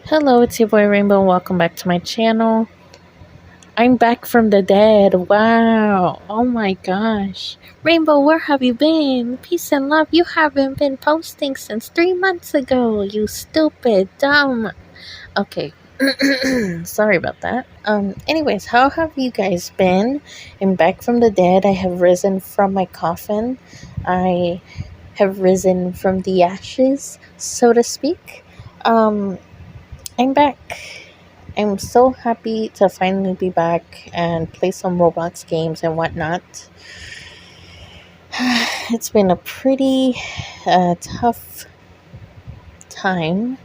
Hello, it's your boy Rainbow. Welcome back to my channel. I'm back from the dead. Wow. Oh my gosh. Rainbow, where have you been? Peace and love. You haven't been posting since 3 months ago. You stupid, dumb. Okay. Sorry about that. Anyways, how have you guys been? I'm back from the dead. I have risen from my coffin. I have risen from the ashes, so to speak. Um, I'm back. I'm so happy to finally be back and play some Roblox games and whatnot. It's been a pretty tough time,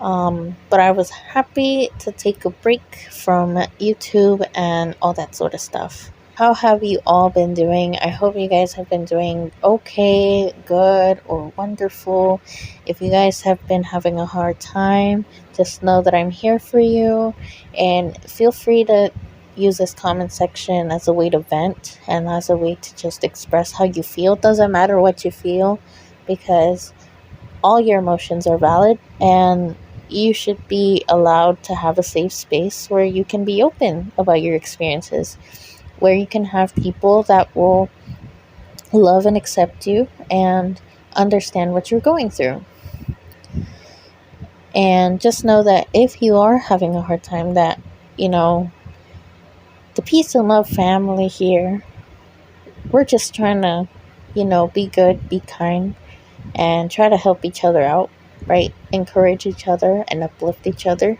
but I was happy to take a break from YouTube and all that sort of stuff. How have you all been doing? I hope you guys have been doing okay, good, or wonderful. If you guys have been having a hard time, just know that I'm here for you, and feel free to use this comment section as a way to vent and as a way to just express how you feel. It doesn't matter what you feel, because all your emotions are valid, and you should be allowed to have a safe space where you can be open about your experiences, where you can have people that will love and accept you and understand what you're going through. And just know that if you are having a hard time, that, the peace and love family here, we're just trying to, be good, be kind, and try to help each other out, right? Encourage each other and uplift each other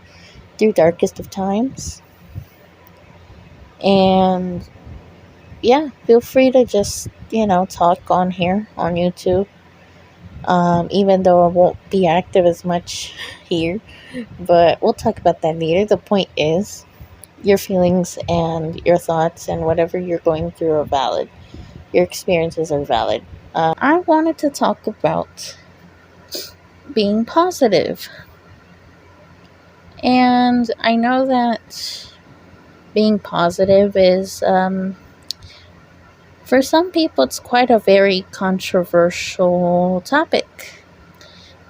through darkest of times. And yeah, feel free to just, talk on here on YouTube. Even though I won't be active as much here, but we'll talk about that later. The point is, your feelings and your thoughts and whatever you're going through are valid. Your experiences are valid. I wanted to talk about being positive. And I know that being positive is, for some people, it's quite a very controversial topic,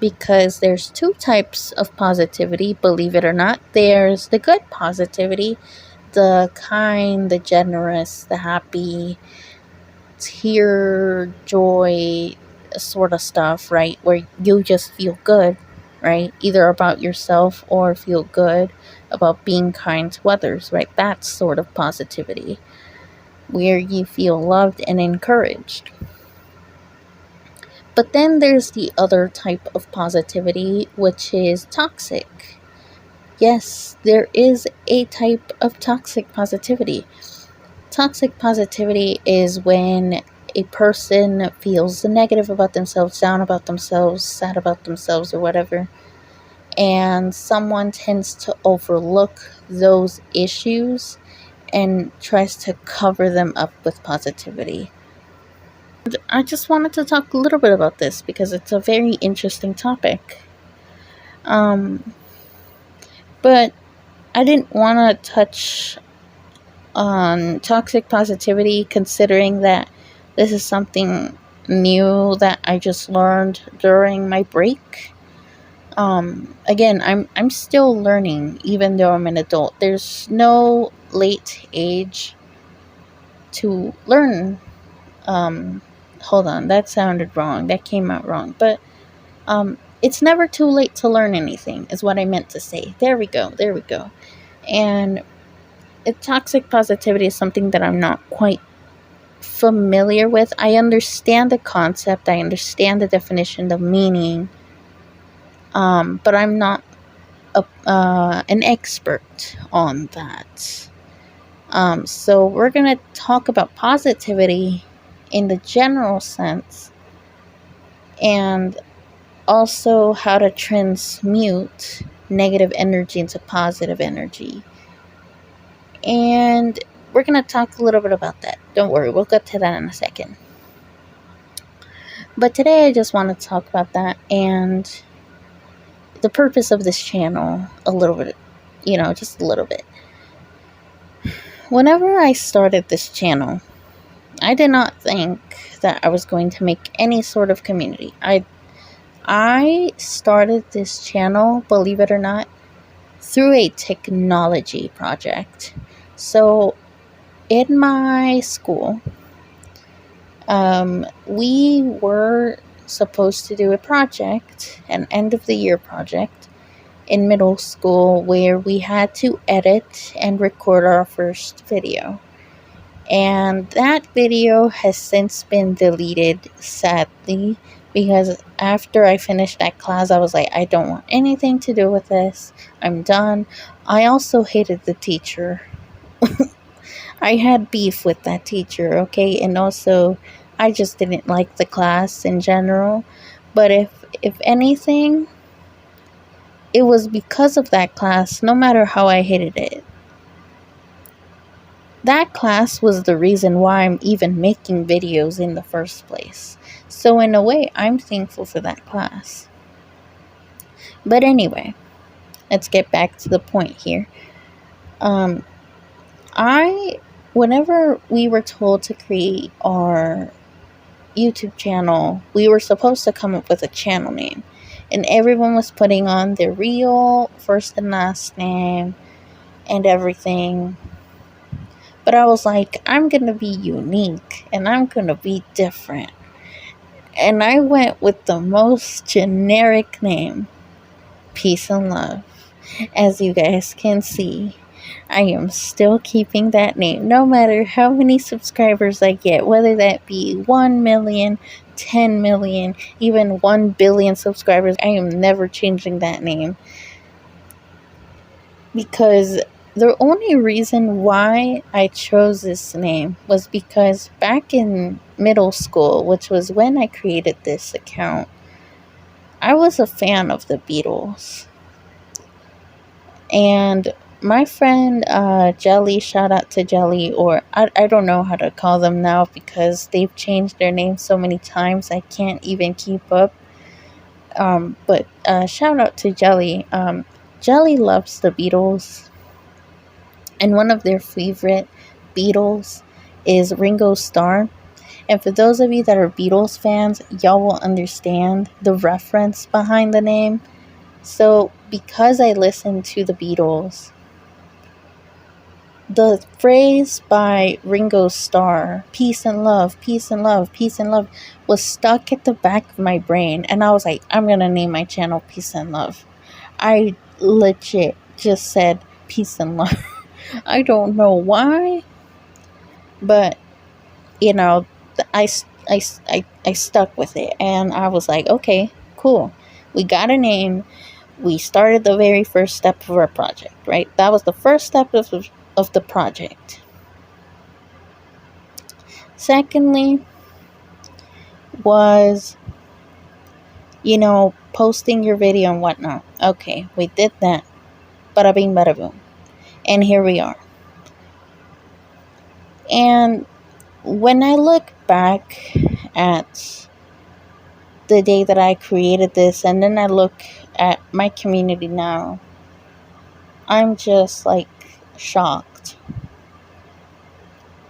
because there's two types of positivity, believe it or not. There's the good positivity, the kind, the generous, the happy, tear, joy sort of stuff, right? Where you just feel good, right? Either about yourself or feel good about being kind to others, right? That's sort of positivity, where you feel loved and encouraged. But then there's the other type of positivity, which is toxic. Yes, there is a type of toxic positivity. Toxic positivity is when a person feels negative about themselves, down about themselves, sad about themselves, or whatever, and someone tends to overlook those issues and tries to cover them up with positivity. I just wanted to talk a little bit about this because it's a very interesting topic. But I didn't want to touch on toxic positivity, considering that this is something new that I just learned during my break. Again, I'm still learning, even though I'm an adult. There's no late age to learn. Hold on, that sounded wrong. That came out wrong. But it's never too late to learn anything, is what I meant to say. There we go. And toxic positivity is something that I'm not quite familiar with. I understand the concept. I understand the definition, the meaning. But I'm not an expert on that. So we're going to talk about positivity in the general sense, and also how to transmute negative energy into positive energy. And we're going to talk a little bit about that. Don't worry, we'll get to that in a second. But today I just want to talk about that and the purpose of this channel a little bit, just a little bit. Whenever I started this channel, I did not think that I was going to make any sort of community. I I started this channel, believe it or not, through a technology project. So, in my school, we were supposed to do a project, an end of the year project, in middle school where we had to edit and record our first video. And that video has since been deleted, sadly, because after I finished that class, I was like, I don't want anything to do with this. I'm done. I also hated the teacher. I had beef with that teacher, okay? And also, I just didn't like the class in general. But if anything, it was because of that class, no matter how I hated it. That class was the reason why I'm even making videos in the first place. So in a way, I'm thankful for that class. But anyway, let's get back to the point here. Whenever we were told to create our YouTube channel, we were supposed to come up with a channel name. And everyone was putting on their real first and last name and everything. But I was like, I'm going to be unique and I'm going to be different. And I went with the most generic name, Peace and Love. As you guys can see, I am still keeping that name no matter how many subscribers I get, whether that be 1 million, 10 million, even 1 billion subscribers. I am never changing that name. Because the only reason why I chose this name was because back in middle school, which was when I created this account, I was a fan of the Beatles. And my friend Jelly, shout out to Jelly, or I don't know how to call them now because they've changed their name so many times I can't even keep up. But shout out to Jelly. Jelly loves the Beatles. And one of their favorite Beatles is Ringo Starr. And for those of you that are Beatles fans, y'all will understand the reference behind the name. So, because I listened to the Beatles, the phrase by Ringo Starr, peace and love, peace and love, peace and love, was stuck at the back of my brain. And I was like, I'm going to name my channel Peace and Love. I legit just said peace and love. I don't know why, but you know, I stuck with it, and I was like, okay, cool. We got a name. We started the very first step of our project, right? That was the first step of the project. Secondly, was, posting your video and whatnot. Okay, we did that. Bada bing, bada boom. And here we are. And when I look back at the day that I created this, and then I look at my community now, I'm just like shocked.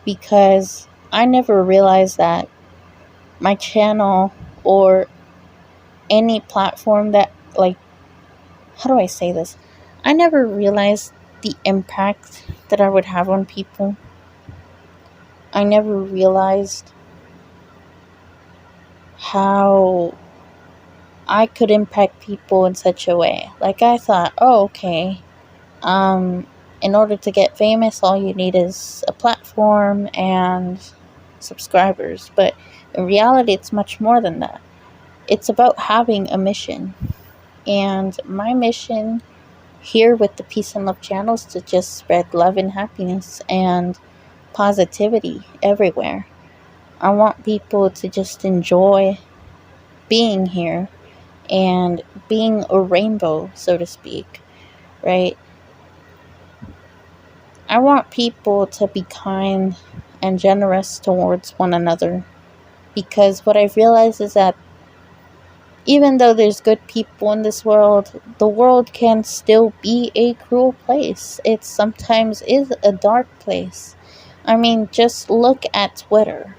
Because I never realized that my channel or any platform that, like, how do I say this? I never realized the impact that I would have on people. I never realized how I could impact people in such a way. Like, I thought, oh, okay, in order to get famous, all you need is a platform and subscribers. But in reality, it's much more than that. It's about having a mission. And my mission here with the Peace and Love channel is to just spread love and happiness and positivity everywhere. I want people to just enjoy being here and being a rainbow, so to speak, right? I want people to be kind and generous towards one another, because what I've realized is that even though there's good people in this world, the world can still be a cruel place. It sometimes is a dark place. I mean, just look at Twitter.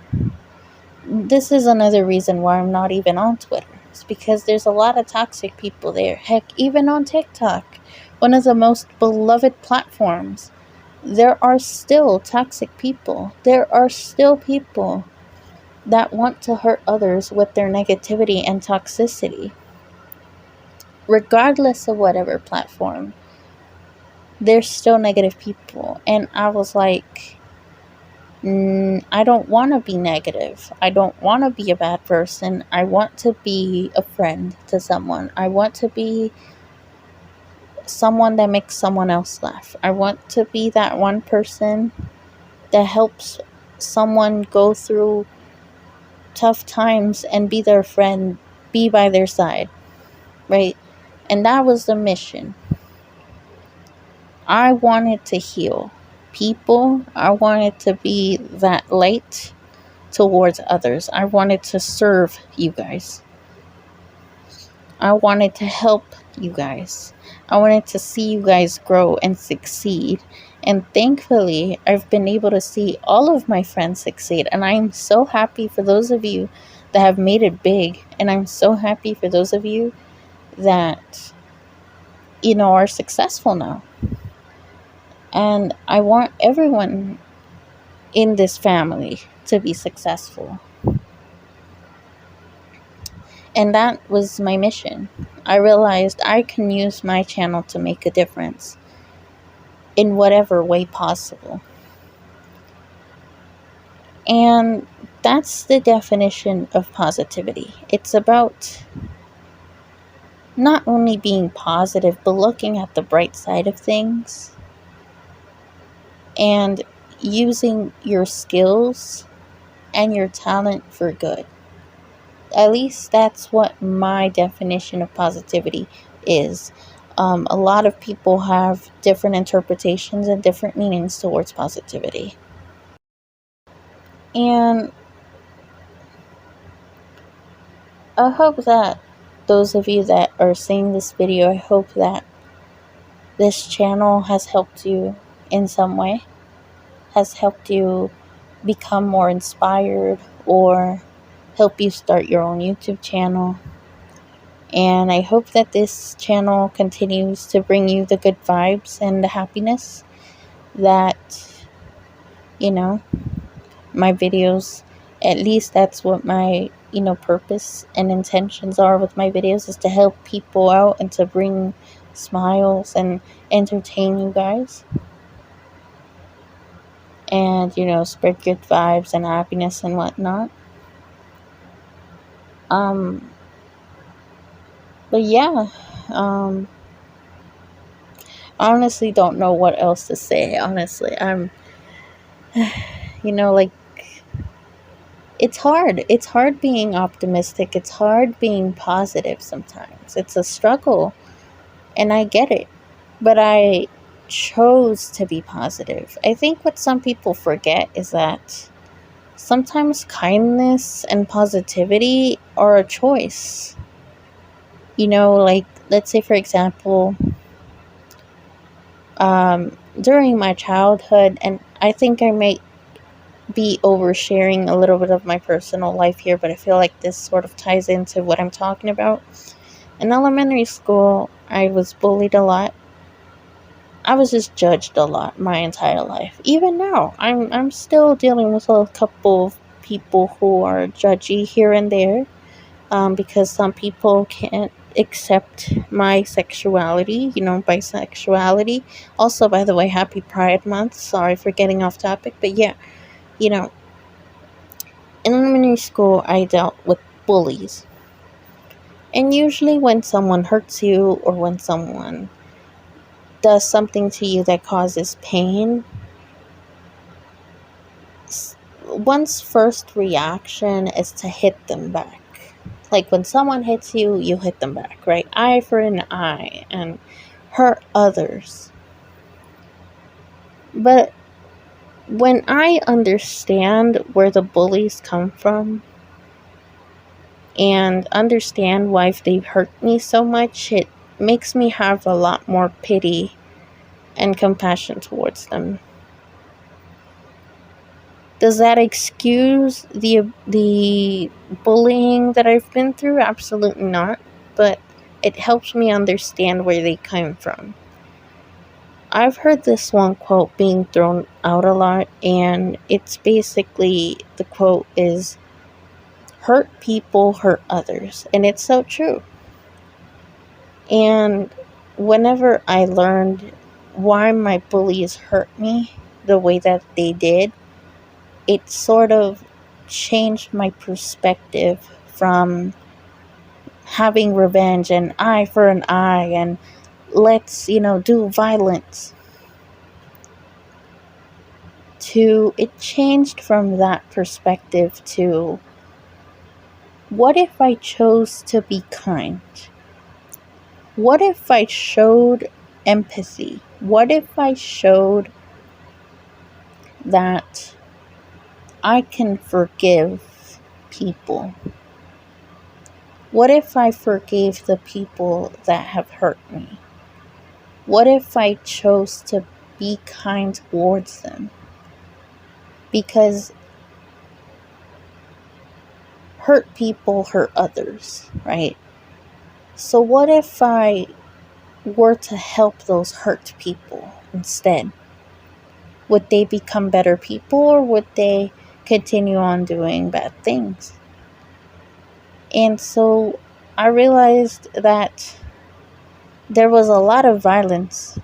This is another reason why I'm not even on Twitter. lives, because there's a lot of toxic people there. Heck, even on TikTok, one of the most beloved platforms, there are still toxic people. There are still people that want to hurt others with their negativity and toxicity, regardless of whatever platform. There's still negative people. And I was like, I don't want to be negative. I don't want to be a bad person. I want to be a friend to someone. I want to be someone that makes someone else laugh. I want to be that one person that helps someone go through tough times and be their friend, be by their side, right? And that was the mission. I wanted to heal people. I wanted to be that light towards others. I wanted to serve you guys. I wanted to help you guys. I wanted to see you guys grow and succeed. And thankfully, I've been able to see all of my friends succeed. And I'm so happy for those of you that have made it big. And I'm so happy for those of you that, are successful now. And I want everyone in this family to be successful. And that was my mission. I realized I can use my channel to make a difference in whatever way possible. And that's the definition of positivity. It's about not only being positive, but looking at the bright side of things and using your skills and your talent for good. At least that's what my definition of positivity is. A lot of people have different interpretations and different meanings towards positivity. And I hope that those of you that are seeing this video, I hope that this channel has helped you in some way, has helped you become more inspired or help you start your own YouTube channel. And I hope that this channel continues to bring you the good vibes and the happiness that, my videos, at least that's what my, purpose and intentions are with my videos, is to help people out and to bring smiles and entertain you guys. And, spread good vibes and happiness and whatnot. But yeah, I honestly don't know what else to say. Honestly, I'm, like, it's hard. It's hard being optimistic. It's hard being positive sometimes. It's a struggle, and I get it. But I chose to be positive. I think what some people forget is that sometimes kindness and positivity are a choice. Like, let's say, for example, during my childhood, and I think I may be oversharing a little bit of my personal life here, but I feel like this sort of ties into what I'm talking about. In elementary school, I was bullied a lot. I was just judged a lot my entire life. Even now, I'm still dealing with a couple of people who are judgy here and there, because some people can't accept my sexuality, bisexuality. Also, by the way, happy Pride Month. Sorry for getting off topic, but yeah, in elementary school, I dealt with bullies. And usually when someone hurts you or when someone does something to you that causes pain, one's first reaction is to hit them back. Like, when someone hits you, you hit them back, right? Eye for an eye, and hurt others. But when I understand where the bullies come from and understand why they've hurt me so much, it makes me have a lot more pity and compassion towards them. Does that excuse the bullying that I've been through? Absolutely not. But it helps me understand where they come from. I've heard this one quote being thrown out a lot, and it's basically, the quote is, hurt people hurt others. And it's so true. And whenever I learned why my bullies hurt me the way that they did, it sort of changed my perspective from having revenge and eye for an eye and let's, do violence, to it changed from that perspective to, what if I chose to be kind? What if I showed empathy? What if I showed that I can forgive people? What if I forgave the people that have hurt me? What if I chose to be kind towards them? Because hurt people hurt others, right? So what if I were to help those hurt people instead? Would they become better people, or would they continue on doing bad things? And so I realized that there was a lot of violence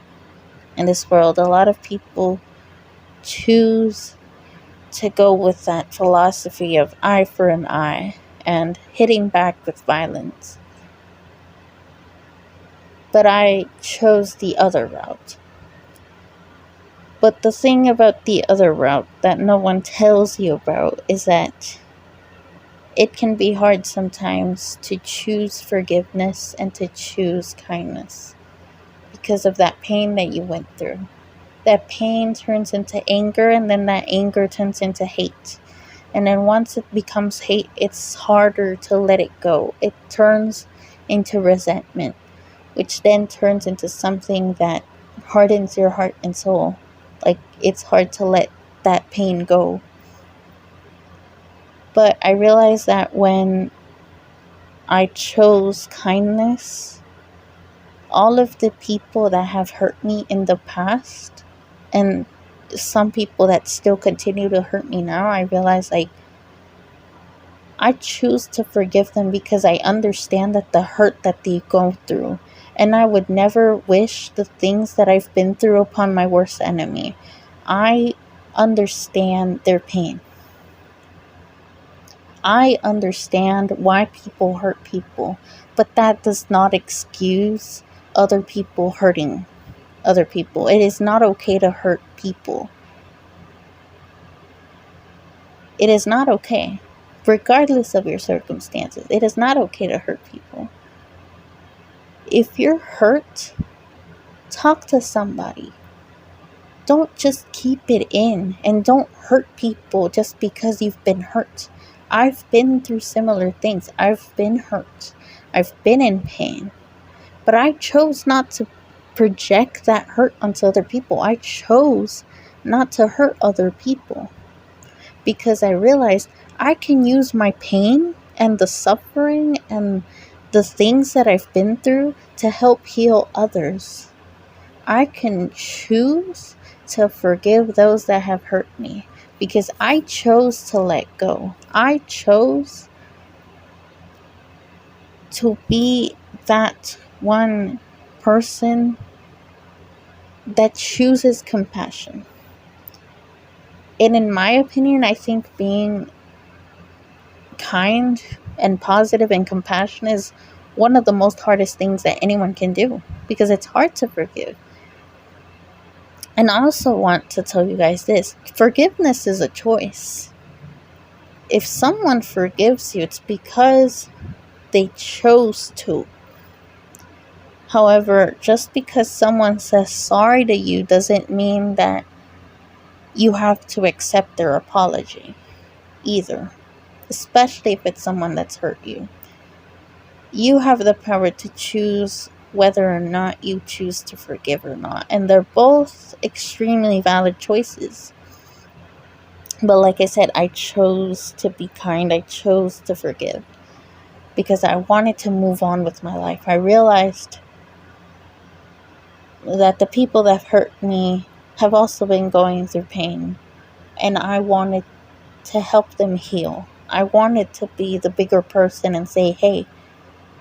in this world. A lot of people choose to go with that philosophy of eye for an eye and hitting back with violence. But I chose the other route. But the thing about the other route that no one tells you about is that it can be hard sometimes to choose forgiveness and to choose kindness because of that pain that you went through. That pain turns into anger, and then that anger turns into hate. And then once it becomes hate, it's harder to let it go. It turns into resentment, which then turns into something that hardens your heart and soul. Like, it's hard to let that pain go. But I realized that when I chose kindness, all of the people that have hurt me in the past, and some people that still continue to hurt me now, I realize, I choose to forgive them because I understand that the hurt that they go through. And I would never wish the things that I've been through upon my worst enemy. I understand their pain. I understand why people hurt people. But that does not excuse other people hurting other people. It is not okay to hurt people. It is not okay. Regardless of your circumstances, it is not okay to hurt people. If you're hurt, talk to somebody. Don't just keep it in, and don't hurt people just because you've been hurt. I've been through similar things. I've been hurt. I've been in pain. But I chose not to project that hurt onto other people. I chose not to hurt other people because I realized I can use my pain and the suffering and the things that I've been through to help heal others. I can choose to forgive those that have hurt me because I chose to let go. I chose to be that one person that chooses compassion. And in my opinion, I think being kind and positive and compassionate is one of the most hardest things that anyone can do because it's hard to forgive. And I also want to tell you guys this: forgiveness is a choice. If someone forgives you, it's because they chose to. However, just because someone says sorry to you doesn't mean that you have to accept their apology either, especially if it's someone that's hurt you. You have the power to choose whether or not you choose to forgive or not, and they're both extremely valid choices. But like I said, I chose to be kind. I chose to forgive because I wanted to move on with my life. I realized that the people that hurt me have also been going through pain, and I wanted to help them heal. I wanted to be the bigger person and say, hey,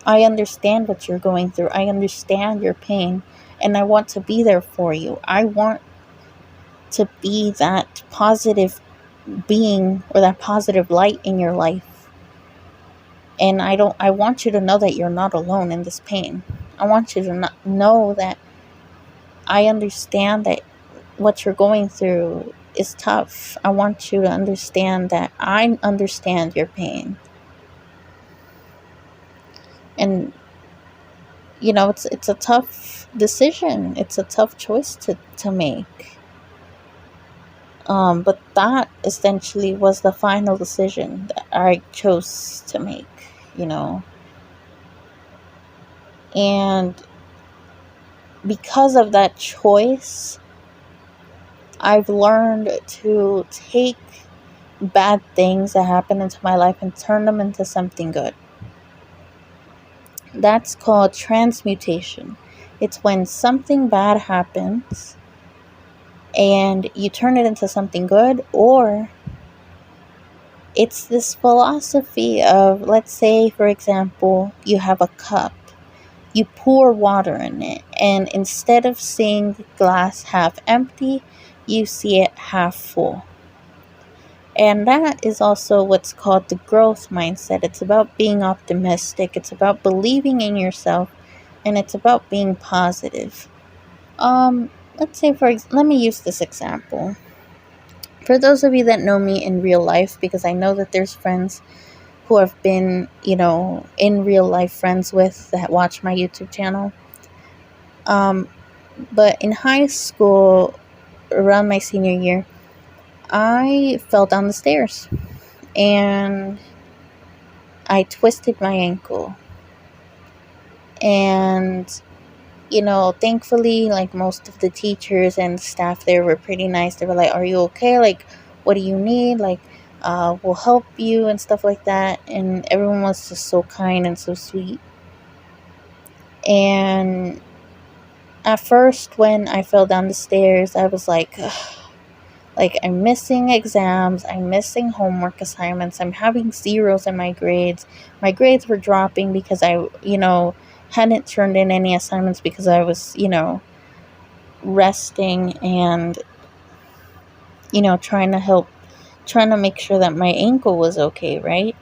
I understand what you're going through. I understand your pain, and I want to be there for you. I want to be that positive being or that positive light in your life. And I want you to know that you're not alone in this pain. I want you to know that I understand that what you're going through is tough. I want you to understand that I understand your pain. And it's a tough decision. It's a tough choice to make. But that essentially was the final decision that I chose to make, you know. And because of that choice, I've learned to take bad things that happen into my life and turn them into something good. That's called transmutation. It's when something bad happens and you turn it into something good, or it's this philosophy of, let's say, for example, you have a cup. You pour water in it, and instead of seeing the glass half empty, you see it half full. And that is also what's called the growth mindset. It's about being optimistic, it's about believing in yourself, and it's about being positive. Let's say, let me use this example. For those of you that know me in real life, because I know that there's friends who have been, in real life friends with that watch my YouTube channel. But in high school, around my senior year, I fell down the stairs and I twisted my ankle. And, thankfully, like, most of the teachers and staff there were pretty nice. They were like, are you okay? Like, what do you need? Like, we'll help you and stuff like that. And everyone was just so kind and so sweet. And at first, when I fell down the stairs, I was like, ugh. Like, I'm missing exams, I'm missing homework assignments, I'm having zeros in my grades. My grades were dropping because I, hadn't turned in any assignments because I was, resting and, trying to make sure that my ankle was okay, right?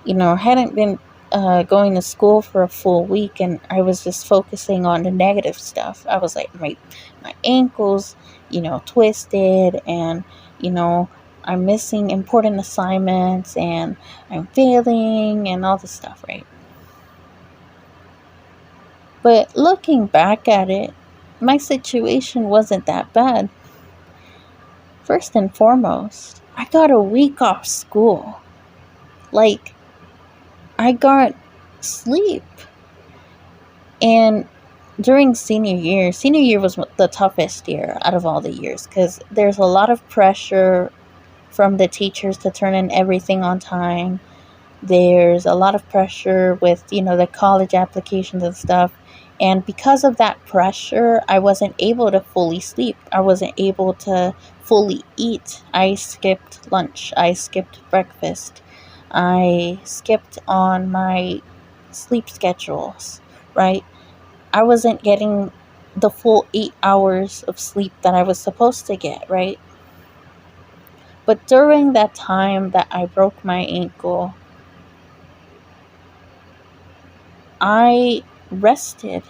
I hadn't been going to school for a full week, and I was just focusing on the negative stuff. I was like, my ankles, twisted, and, I'm missing important assignments, and I'm failing, and all this stuff, right? But looking back at it, my situation wasn't that bad. First and foremost, I got a week off school. Like, I got sleep. And during senior year was the toughest year out of all the years, because there's a lot of pressure from the teachers to turn in everything on time. There's a lot of pressure with, the college applications and stuff. And because of that pressure, I wasn't able to fully sleep. I wasn't able to fully eat. I skipped lunch. I skipped breakfast. I skipped on my sleep schedules, right? I wasn't getting the full 8 hours of sleep that I was supposed to get, right? But during that time that I broke my ankle, I rested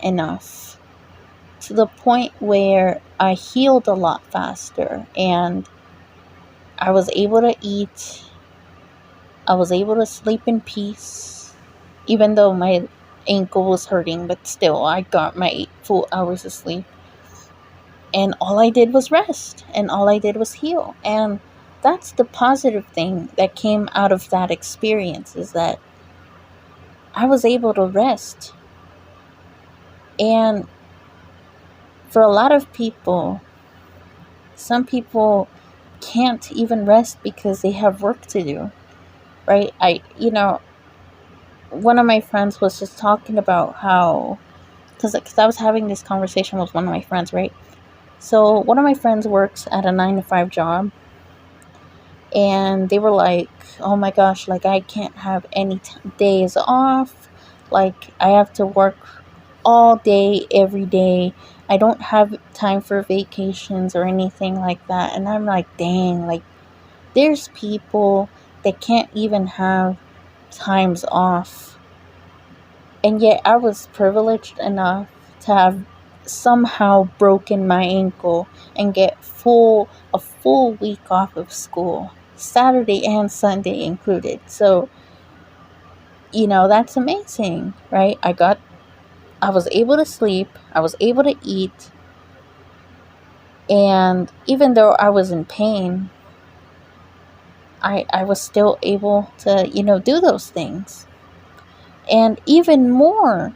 enough to the point where I healed a lot faster, and I was able to eat. I was able to sleep in peace, even though my ankle was hurting, but still, I got my 8 full hours of sleep. And all I did was rest, and all I did was heal. And that's the positive thing that came out of that experience, is that I was able to rest. And for a lot of people, some people can't even rest because they have work to do, right? One of my friends was just talking about how, because I was having this conversation with one of my friends, right? So one of my friends works at a 9 to 5 job, and they were like, oh my gosh, like I can't have any days off. Like I have to work all day, every day. I don't have time for vacations or anything like that. And I'm like, dang, like there's people that can't even have times off. And yet I was privileged enough to have somehow broken my ankle and get a full week off of school, Saturday and Sunday included. So, that's amazing, right? I was able to sleep, I was able to eat, and even though I was in pain, I was still able to, do those things. And even more,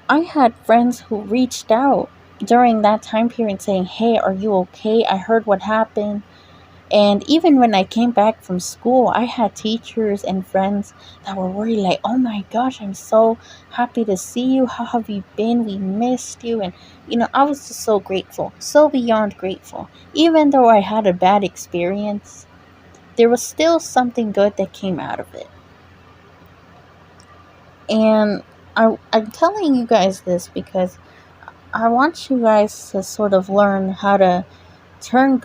I had friends who reached out during that time period saying, hey, are you okay? I heard what happened. And even when I came back from school, I had teachers and friends that were worried, like, oh my gosh, I'm so happy to see you. How have you been? We missed you. And, I was just so grateful, so beyond grateful. Even though I had a bad experience, there was still something good that came out of it. And I'm telling you guys this because I want you guys to sort of learn how to turn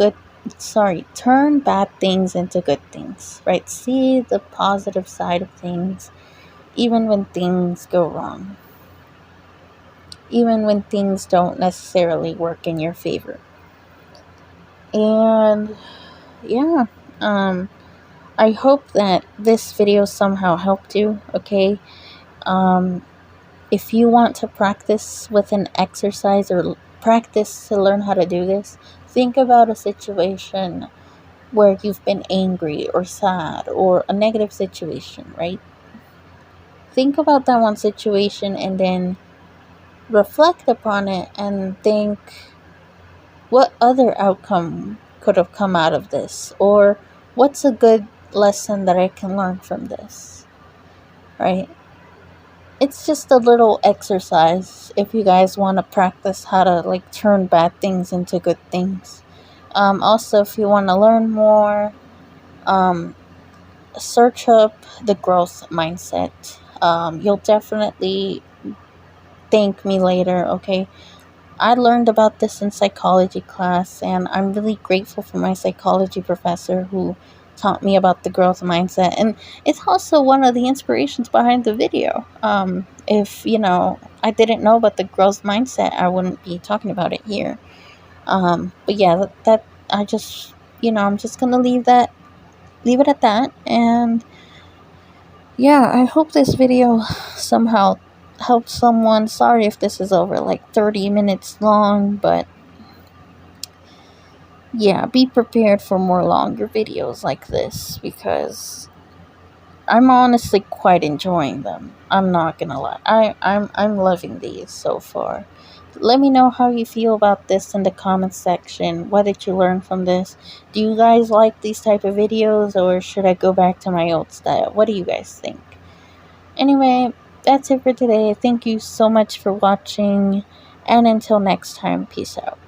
bad things into good things, right? See the positive side of things, even when things go wrong, even when things don't necessarily work in your favor. And yeah, I hope that this video somehow helped you, okay? If you want to practice with an exercise or practice to learn how to do this, think about a situation where you've been angry or sad or a negative situation, right? Think about that one situation and then reflect upon it and think, what other outcome could have come out of this? Or what's a good lesson that I can learn from this, right? It's just a little exercise if you guys want to practice how to like turn bad things into good things. Also, if you want to learn more, search up the growth mindset. You'll definitely thank me later, okay? I learned about this in psychology class, and I'm really grateful for my psychology professor who taught me about the growth mindset. And it's also one of the inspirations behind the video. If, I didn't know about the growth mindset, I wouldn't be talking about it here. But yeah, that I just, I'm just going to leave it at that. And yeah, I hope this video somehow helped someone. Sorry if this is over like 30 minutes long, but yeah, be prepared for more longer videos like this because I'm honestly quite enjoying them. I'm not gonna lie. I'm loving these so far. Let me know how you feel about this in the comments section. What did you learn from this? Do you guys like these type of videos, or should I go back to my old style? What do you guys think? Anyway, that's it for today. Thank you so much for watching, and until next time, peace out.